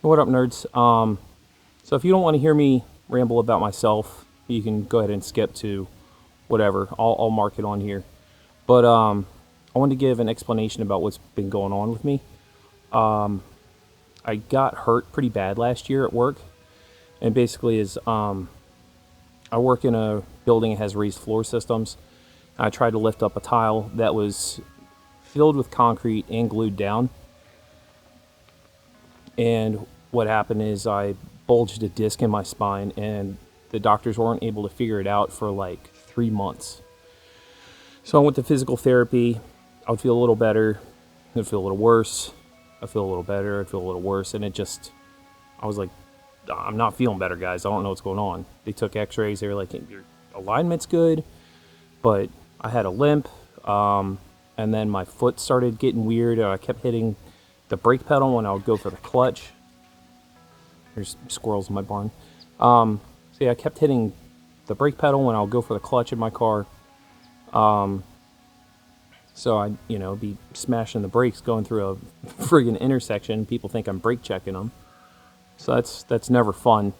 What up, nerds? So if you don't want to hear me ramble about myself, you can go ahead and skip to whatever. I'll mark it on here. But I wanted to give an explanation about what's been going on with me. I got hurt pretty bad last year at work, and basically is I work in a building that has raised floor systems. I tried to lift up a tile that was filled with concrete and glued down. And what happened is I bulged a disc in my spine, and the doctors weren't able to figure it out for like 3 months. So I went to physical therapy. I would feel a little better. I'd feel a little worse. I'd feel a little better. I'd feel a little worse. And I was like, I'm not feeling better, guys. I don't know what's going on. They took x-rays. They were like, your alignment's good, but I had a limp. And then my foot started getting weird. I kept hitting the brake pedal when I would go for the clutch. There's squirrels in my barn. So yeah, I kept hitting the brake pedal when I would go for the clutch in my car. So I'd, be smashing the brakes going through a friggin' intersection. People think I'm brake checking them. So that's never fun.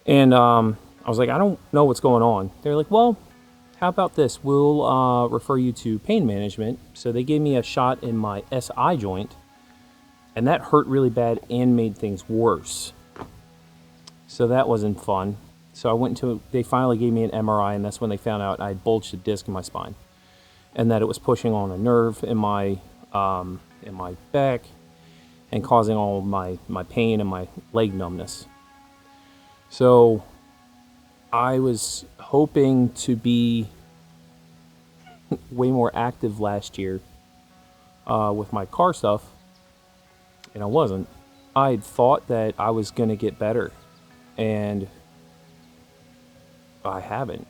And I was like, I don't know what's going on. They're like, well, how about this? We'll refer you to pain management. So they gave me a shot in my SI joint, and that hurt really bad and made things worse. So that wasn't fun. So they finally gave me an MRI, and that's when they found out I had bulged a disc in my spine, and that it was pushing on a nerve in my back and causing all of my pain and my leg numbness. So I was hoping to be way more active last year with my car stuff, and I wasn't. I had thought that I was going to get better, and I haven't.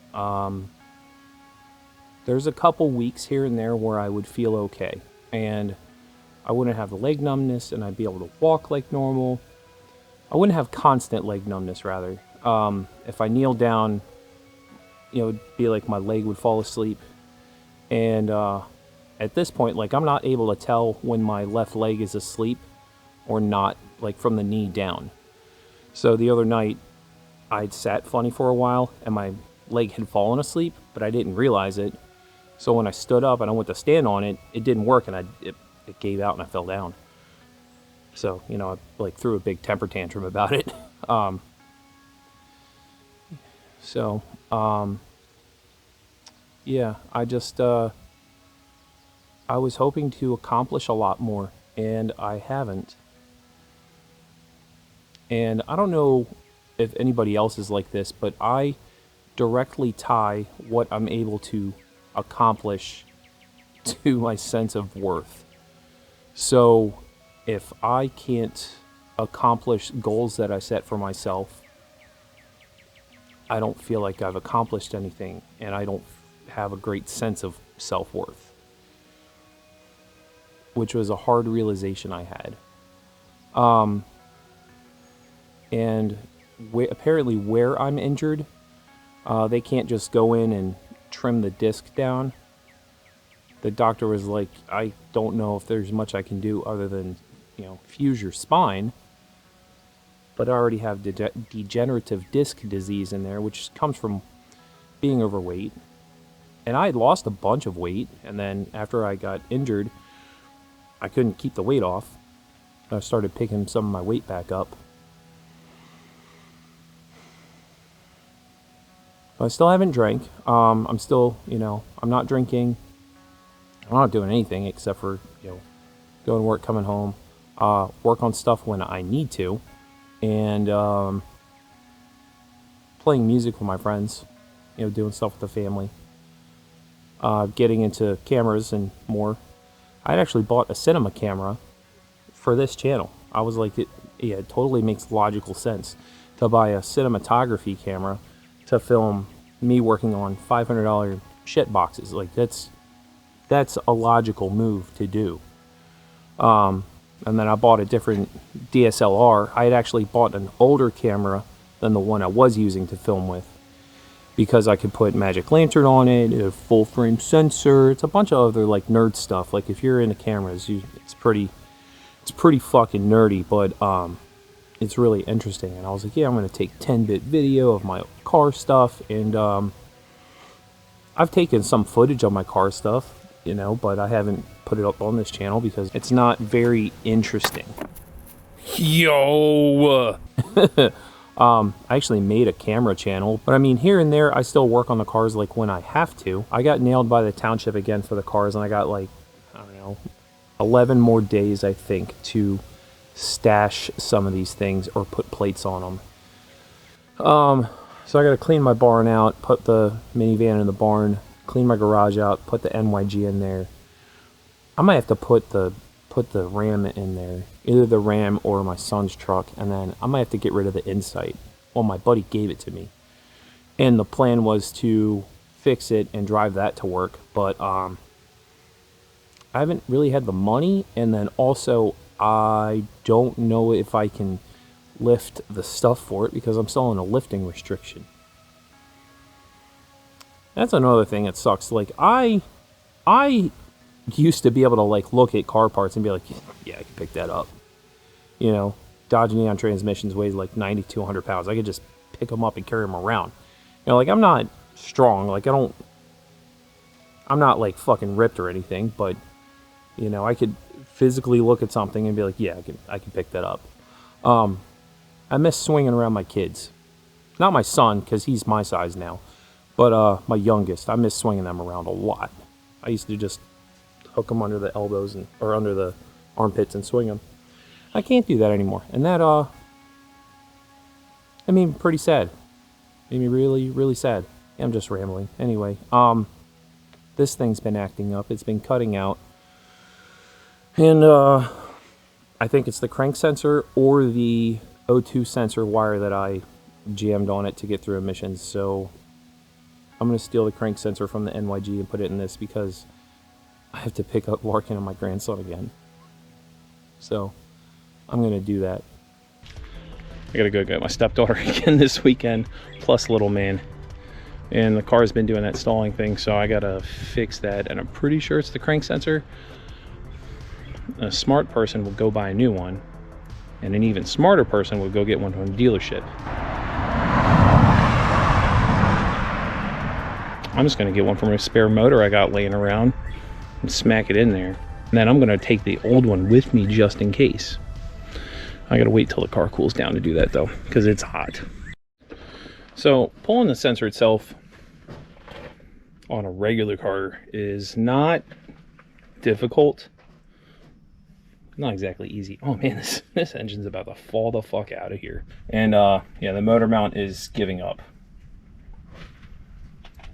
There's a couple weeks here and there where I would feel okay, and I wouldn't have the leg numbness, and I'd be able to walk like normal. I wouldn't have constant leg numbness, rather. If I kneel down, it'd be like my leg would fall asleep. And at this point, like, I'm not able to tell when my left leg is asleep or not, like from the knee down. So the other night, I'd sat funny for a while, and my leg had fallen asleep, but I didn't realize it. So when I stood up and I went to stand on it, it didn't work, and it gave out and I fell down. So, I threw a big temper tantrum about it. Yeah, I was hoping to accomplish a lot more, and I haven't. And I don't know if anybody else is like this, but I directly tie what I'm able to accomplish to my sense of worth. So if I can't accomplish goals that I set for myself, I don't feel like I've accomplished anything, and I don't have a great sense of self-worth, which was a hard realization I had. And apparently where I'm injured, they can't just go in and trim the disc down. The doctor was like, I don't know if there's much I can do other than, fuse your spine. But I already have degenerative disc disease in there, which comes from being overweight. And I had lost a bunch of weight, and then after I got injured, I couldn't keep the weight off. I started picking some of my weight back up. But I still haven't drank. I'm still, I'm not drinking. I'm not doing anything except for, going to work, coming home, work on stuff when I need to, and playing music with my friends, doing stuff with the family, getting into cameras and more. I actually bought a cinema camera for this channel. I was like, it totally makes logical sense to buy a cinematography camera to film me working on $500 shit boxes. Like, that's a logical move to do. And then I bought a different DSLR. I had actually bought an older camera than the one I was using to film with, because I could put magic lantern on it, a full frame sensor. It's a bunch of other like nerd stuff. Like, if you're into cameras, it's pretty fucking nerdy. But it's really interesting. And I was like, yeah, I'm going to take 10-bit video of my car stuff. And I've taken some footage of my car stuff, you know, but I haven't put it up on this channel because it's not very interesting. Yo! I actually made a camera channel, but I mean, here and there, I still work on the cars like when I have to. I got nailed by the township again for the cars, and I got like, I don't know, 11 more days, I think, to stash some of these things or put plates on them. So I got to clean my barn out, put the minivan in the barn, clean my garage out, put the NYG in there. I might have to put the Ram in there, either the Ram or my son's truck, and then I might have to get rid of the Insight. Well, my buddy gave it to me, and the plan was to fix it and drive that to work, but I haven't really had the money, and then also I don't know if I can lift the stuff for it because I'm still on a lifting restriction. That's another thing that sucks. Like I used to be able to like look at car parts and be like, yeah, I can pick that up. You know, Dodge Neon transmissions weighs like 90 to 100 pounds. I could just pick them up and carry them around. You know, like I'm not strong. Like I'm not like fucking ripped or anything, but you know, I could physically look at something and be like, yeah, I can pick that up. I miss swinging around my kids. Not my son, because he's my size now, but my youngest. I miss swinging them around a lot. I used to just hook them under the elbows or under the armpits and swing them. I can't do that anymore, and that I mean, pretty sad. Made me really, really sad. I'm just rambling. Anyway, this thing's been acting up. It's been cutting out, and I think it's the crank sensor or the O2 sensor wire that I jammed on it to get through emissions. So I'm going to steal the crank sensor from the NYG and put it in this because I have to pick up Larkin and my grandson again. So I'm going to do that. I got to go get my stepdaughter again this weekend, plus little man. And the car's been doing that stalling thing, so I got to fix that. And I'm pretty sure it's the crank sensor. A smart person will go buy a new one, and an even smarter person will go get one from the dealership. I'm just going to get one from a spare motor I got laying around and smack it in there. And then I'm going to take the old one with me just in case. I got to wait till the car cools down to do that though, because it's hot. So pulling the sensor itself on a regular car is not difficult. Not exactly easy. Oh man, this engine's about to fall the fuck out of here. And yeah, the motor mount is giving up.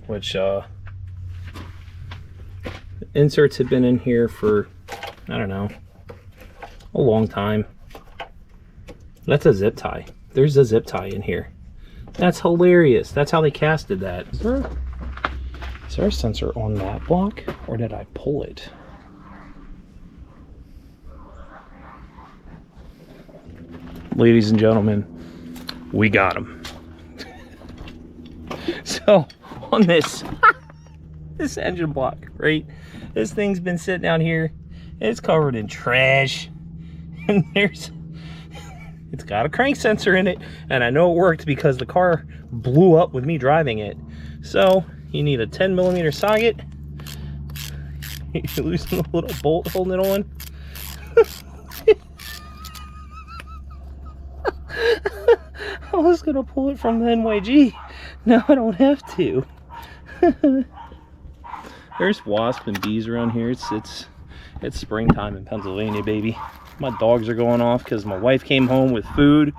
Which the inserts have been in here for, I don't know, a long time. That's a zip tie. There's a zip tie in here. That's hilarious. That's how they casted that. Is there a sensor on that block, or did I pull it? Ladies and gentlemen, we got him. So on this this engine block, right? This thing's been sitting down here. It's covered in trash, and it's got a crank sensor in it, and I know it worked because the car blew up with me driving it. So you need a 10mm socket. You loosen the little bolt holding it on. I was gonna pull it from the NYG. Now I don't have to. There's wasps and bees around here. It's springtime in Pennsylvania, baby. My dogs are going off because my wife came home with food.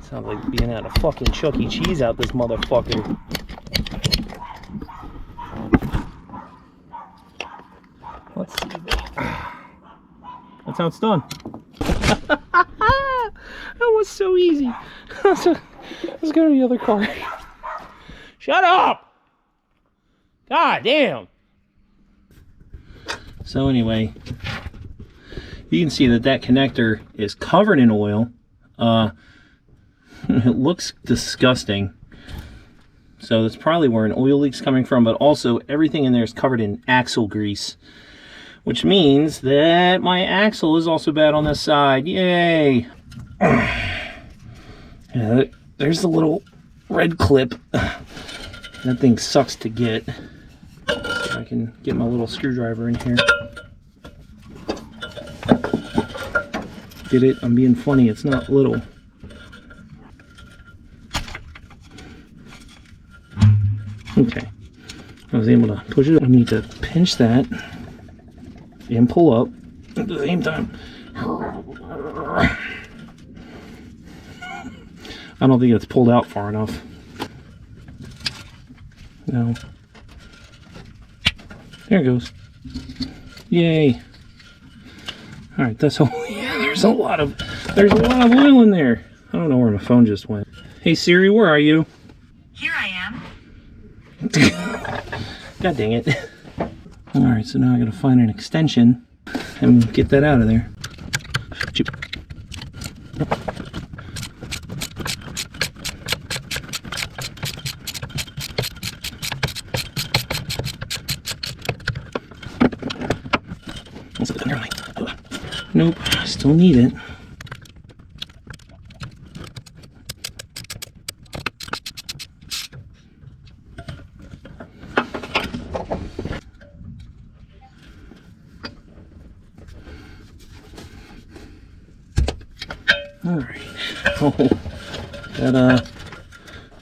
Sounds like being at a fucking Chuck E. Cheese out this motherfucker. Let's see. That's how it's done. That was so easy. Let's go to the other car. Shut up! God damn! So anyway, you can see that connector is covered in oil. It looks disgusting. So that's probably where an oil leak's coming from, but also everything in there is covered in axle grease, which means that my axle is also bad on this side. Yay! Yeah, there's the little red clip. That thing sucks to get. See if I can get my little screwdriver in here. Get it? I'm being funny. It's not little. Okay. I was able to push it. I need to pinch that and pull up at the same time. I don't think it's pulled out far enough. No. There it goes. Yay. Alright, that's all. Yeah, there's a lot of oil in there. I don't know where my phone just went. Hey Siri, where are you? Here I am. God dang it. Alright, so now I gotta find an extension and get that out of there. Nope, still need it. Alright. Oh,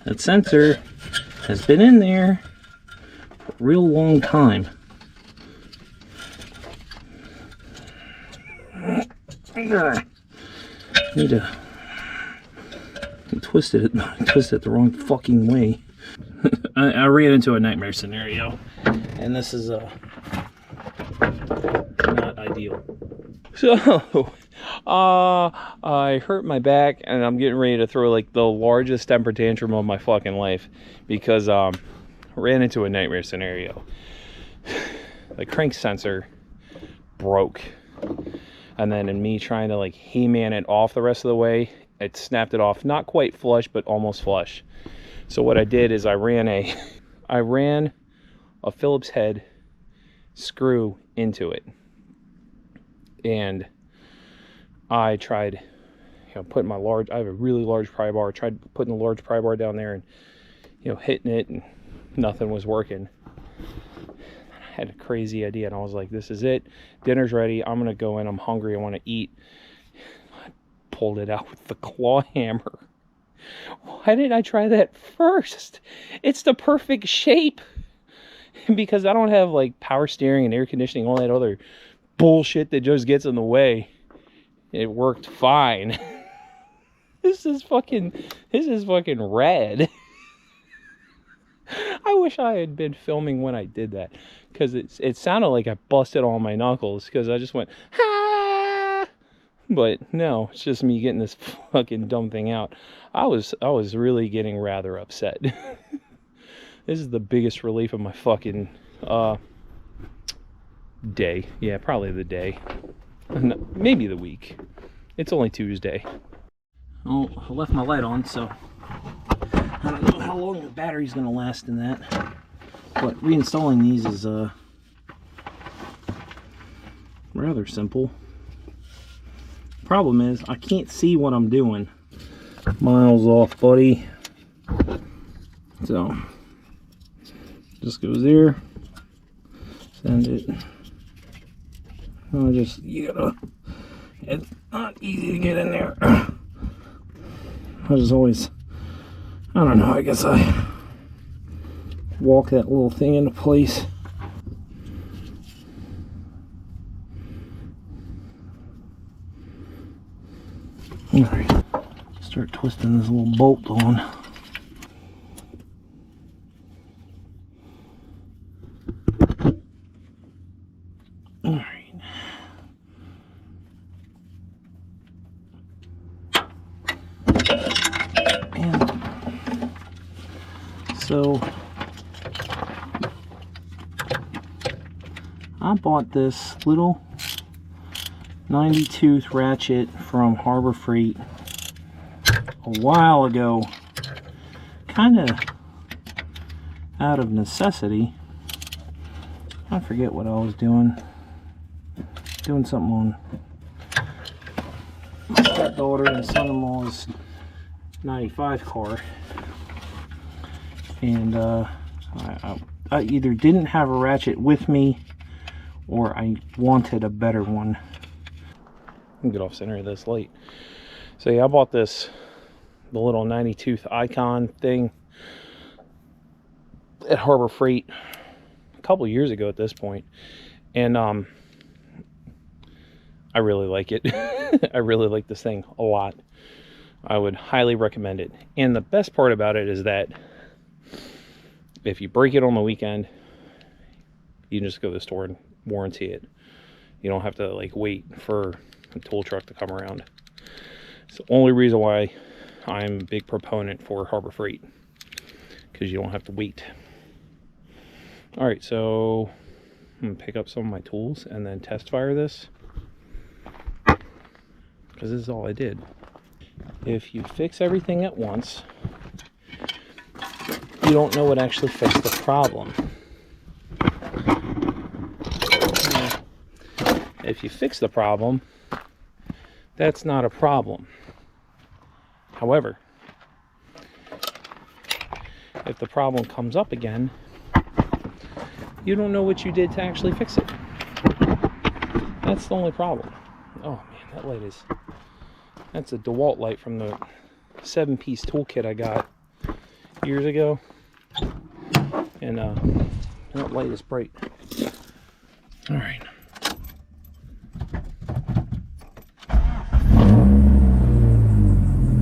that sensor has been in there for a real long time. Need to twist it the wrong fucking way. I ran into a nightmare scenario, and this is not ideal. So I hurt my back, and I'm getting ready to throw like the largest temper tantrum of my fucking life because I ran into a nightmare scenario. The crank sensor broke. And then in me trying to like He-Man it off the rest of the way, it snapped it off. Not quite flush, but almost flush. So what I did is I ran a Phillips head screw into it. And I tried, putting I have a really large pry bar. I tried putting the large pry bar down there and, hitting it, and nothing was working. I had a crazy idea, and I was like, this is it. Dinner's ready. I'm going to go in. I'm hungry. I want to eat. I pulled it out with the claw hammer. Why didn't I try that first? It's the perfect shape. Because I don't have, like, power steering and air conditioning, all that other bullshit that just gets in the way. It worked fine. This is fucking rad. I wish I had been filming when I did that, because it sounded like I busted all my knuckles because I just went, ah! But no, it's just me getting this fucking dumb thing out. I was really getting rather upset. This is the biggest relief of my fucking day. Yeah, probably the day. Maybe the week. It's only Tuesday. Oh, I left my light on, so I don't know how long the battery's going to last in that. But reinstalling these is rather simple. Problem is, I can't see what I'm doing. Miles off, buddy. So, just goes there. Send it. It's not easy to get in there. I don't know, I guess I walk that little thing into place. Alright, start twisting this little bolt on. Alright. So I bought this little 90-tooth ratchet from Harbor Freight a while ago, kind of out of necessity. I forget what I was doing. doing something on my stepdaughter and son-in-law's 95 car, and I either didn't have a ratchet with me or I wanted a better one. Let me get off center of this light. So yeah, I bought the little 90 tooth icon thing at Harbor Freight a couple years ago at this point, and I really like it. I really like this thing a lot. I would highly recommend it. And the best part about it is that if you break it on the weekend, you can just go to the store and warranty it. You don't have to like wait for a tool truck to come around. It's the only reason why I'm a big proponent for Harbor Freight, because you don't have to wait. All right, so I'm gonna pick up some of my tools and then test fire this, because this is all I did. If you fix everything at once, you don't know what actually fixed the problem. If you fix the problem, that's not a problem. However, if the problem comes up again, you don't know what you did to actually fix it. That's the only problem. Oh man, that light is... That's a DeWalt light from the 7-piece toolkit I got years ago. And that light is bright. All right.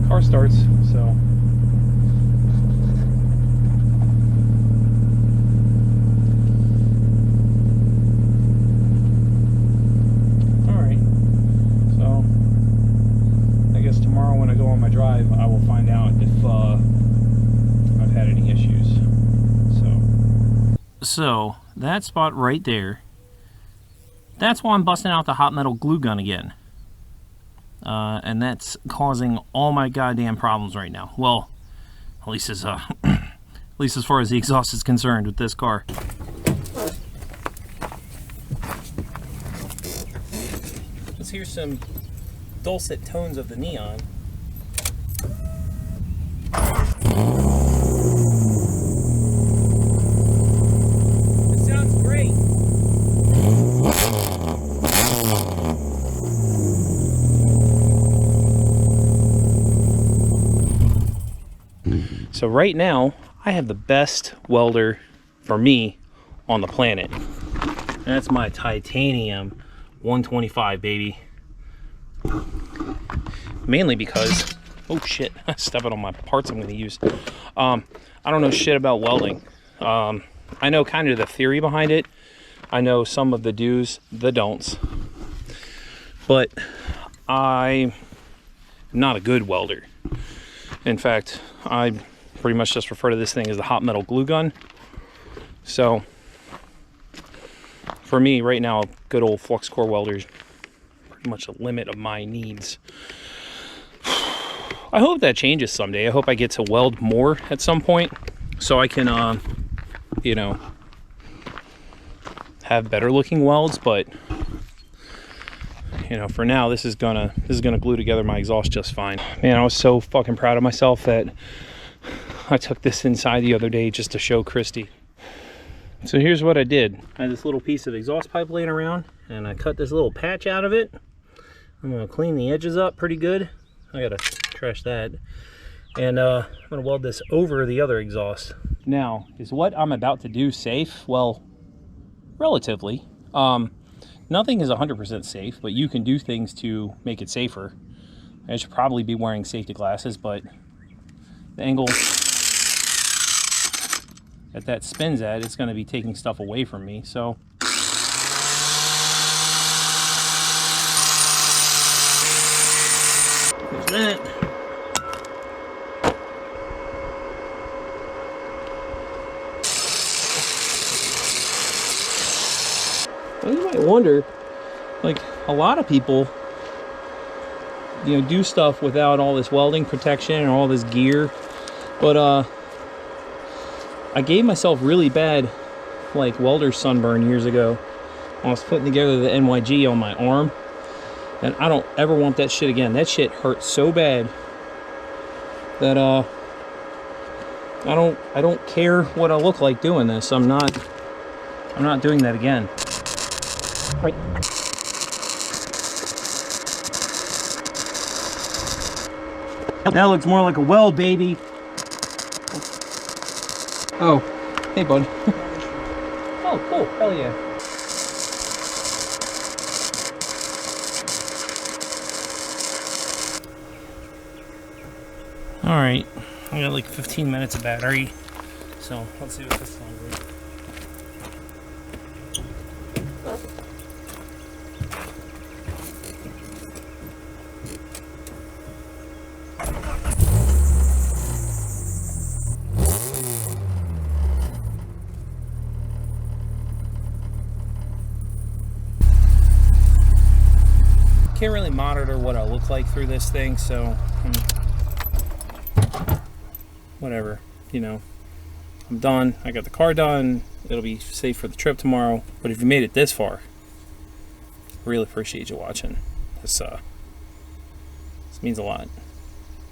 Car starts, so. All right. So, I guess tomorrow when I go on my drive, I will find out if I've had any issues. So that spot right there, that's why I'm busting out the hot metal glue gun again. And that's causing all my goddamn problems right now. Well, at least as far as the exhaust is concerned with this car. Let's hear some dulcet tones of the neon. It sounds great. So right now, I have the best welder for me on the planet. That's my titanium 125, baby. Mainly because, oh shit, stepping on my parts I'm going to use. I don't know shit about welding. I know kind of the theory behind it. I know some of the do's, the don'ts. But I'm not a good welder. In fact, I pretty much just refer to this thing as the hot metal glue gun. So for me right now, good old flux core welder is pretty much the limit of my needs. I hope that changes someday. I hope I get to weld more at some point so I can you know, have better looking welds, but you know, for now this is gonna glue together my exhaust just fine. Man, I was so fucking proud of myself that I took this inside the other day just to show Christy. So here's what I did. I had this little piece of exhaust pipe laying around, and I cut this little patch out of it. I'm gonna clean the edges up pretty good. I gotta trash that. And I'm gonna weld this over the other exhaust. Now, is what I'm about to do safe? Well, relatively. Nothing is 100% safe, but you can do things to make it safer. I should probably be wearing safety glasses, but the angle that spins at, it's going to be taking stuff away from me. So there's that. Well, you might wonder, like, a lot of people, you know, do stuff without all this welding protection and all this gear, but I gave myself really bad, like, welder sunburn years ago, I was putting together the NYG on my arm, and I don't ever want that shit again. That shit hurt so bad that I don't care what I look like doing this. I'm not doing that again. Right. That looks more like a weld, baby. Oh, hey, bud. Oh, cool. Hell yeah. All right, I got like 15 minutes of battery, so let's see what this is. Can't really monitor what I look like through this thing, so whatever, you know. I'm done. I got the car done. It'll be safe for the trip tomorrow. But if you made it this far, really appreciate you watching. This means a lot.